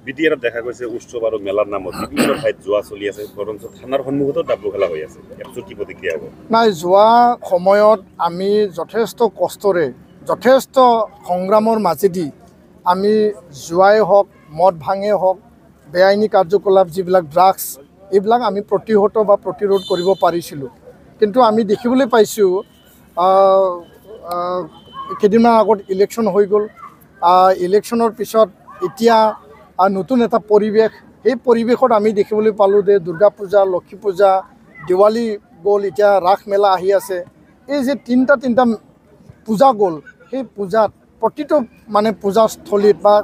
বিটিআৰত দেখা গৈছে উৎসৱ আৰু মেলাৰ নামত বিভিন্ন ঠাইত যোৱা চলি আছে, বৰঞ্চ থানাৰ সন্মুখতো ডাব্বু খেলা হৈ আছে। একচুট কি প্ৰতিক্ৰিয়া হ'ব? নাই, যোৱা সময়ত আমি যথেষ্ট কষ্টৰে যথেষ্ট সংগ্ৰামৰ মাজেদি আমি জুৱাই হওক, মদ ভাঙে হওক, বেআইনী কাৰ্যকলাপ যিবিলাক ড্ৰাগছ, এইবিলাক আমি প্ৰতিহত বা প্ৰতিৰোধ কৰিব পাৰিছিলোঁ। কিন্তু আমি দেখিবলৈ পাইছোঁ কেইদিনমান আগত ইলেকশ্যন হৈ গ'ল। ইলেকশ্যনৰ পিছত এতিয়া নতুন এটা পৰিৱেশ, সেই পৰিৱেশত আমি দেখিবলৈ পালোঁ যে দুৰ্গা পূজা, লক্ষী পূজা, দিৱালী গ'ল, এতিয়া ৰাস মেলা আহি আছে। এই যে তিনিটা পূজা গ'ল, সেই পূজাত প্ৰতিটো মানে পূজাস্থলীত বা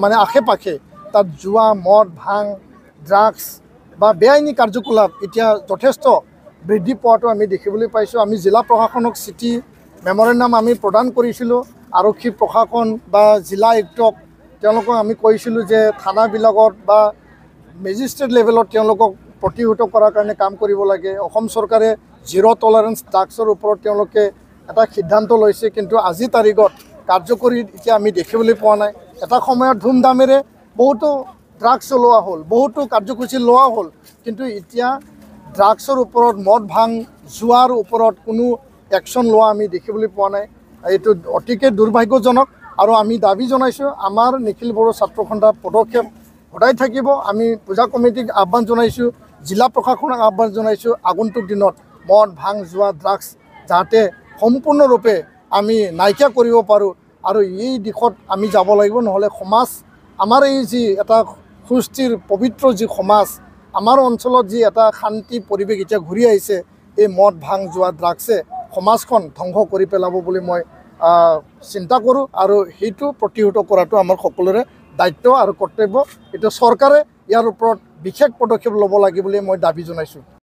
মানে আশে পাশে তাত জুৱা, মদ, ভাং, ড্ৰাগছ বা বেআইনী কাৰ্যকলাপ এতিয়া যথেষ্ট বৃদ্ধি পোৱাটো আমি দেখিবলৈ পাইছোঁ। আমি জিলা প্ৰশাসনক চিঠি মেমৰেণ্ডাম আমি প্ৰদান কৰিছিলোঁ। আৰক্ষী প্ৰশাসন বা জিলা আয়ুক্তক তেওঁলোকক আমি কৈছিলোঁ যে থানাবিলাকত বা মেজিষ্ট্ৰেট লেভেলত তেওঁলোকক প্ৰতিহত কৰাৰ কাৰণে কাম কৰিব লাগে। অসম চৰকাৰে জিৰ' টলাৰেঞ্চ ড্ৰাগছৰ ওপৰত তেওঁলোকে এটা সিদ্ধান্ত লৈছে, কিন্তু আজি তাৰিখত কাৰ্যকৰী এতিয়া আমি দেখিবলৈ পোৱা নাই। এটা সময়ত ধুমধামেৰে বহুতো ড্ৰাগছ লোৱা হ'ল, বহুতো কাৰ্যসূচী লোৱা হ'ল, কিন্তু এতিয়া ড্ৰাগছৰ ওপৰত, মদ ভাং জুৱাৰ ওপৰত কোনো একশ্যন লোৱা আমি দেখিবলৈ পোৱা নাই। এইটো অতিকে দুৰ্ভাগ্যজনক আৰু আমি দাবী জনাইছোঁ আমাৰ নিখিল বড়ো ছাত্ৰ সন্থাৰ পদক্ষেপ সদায় থাকিব। আমি পূজা কমিটিক আহ্বান জনাইছোঁ, জিলা প্ৰশাসনক আহ্বান জনাইছোঁ, আগন্তুক দিনত মদ ভাং জুৱা ড্ৰাগছ যাতে সম্পূৰ্ণৰূপে আমি নাইকিয়া কৰিব পাৰোঁ আৰু এই দিশত আমি যাব লাগিব। নহ'লে সমাজ, আমাৰ এই যি এটা সুস্থিৰ পবিত্ৰ যি সমাজ, আমাৰ অঞ্চলত যি এটা শান্তি পৰিৱেশ এতিয়া ঘূৰি আহিছে, এই মদ ভাং জুৱা ড্ৰাগছে সমাজখন ধ্বংস কৰি পেলাব বুলি মই চিন্তা কৰোঁ আৰু সেইটো প্ৰতিহত কৰাটো আমাৰ সকলোৰে দায়িত্ব আৰু কৰ্তব্য। এইটো চৰকাৰে ইয়াৰ ওপৰত বিশেষ পদক্ষেপ ল'ব লাগে বুলি মই দাবী জনাইছোঁ।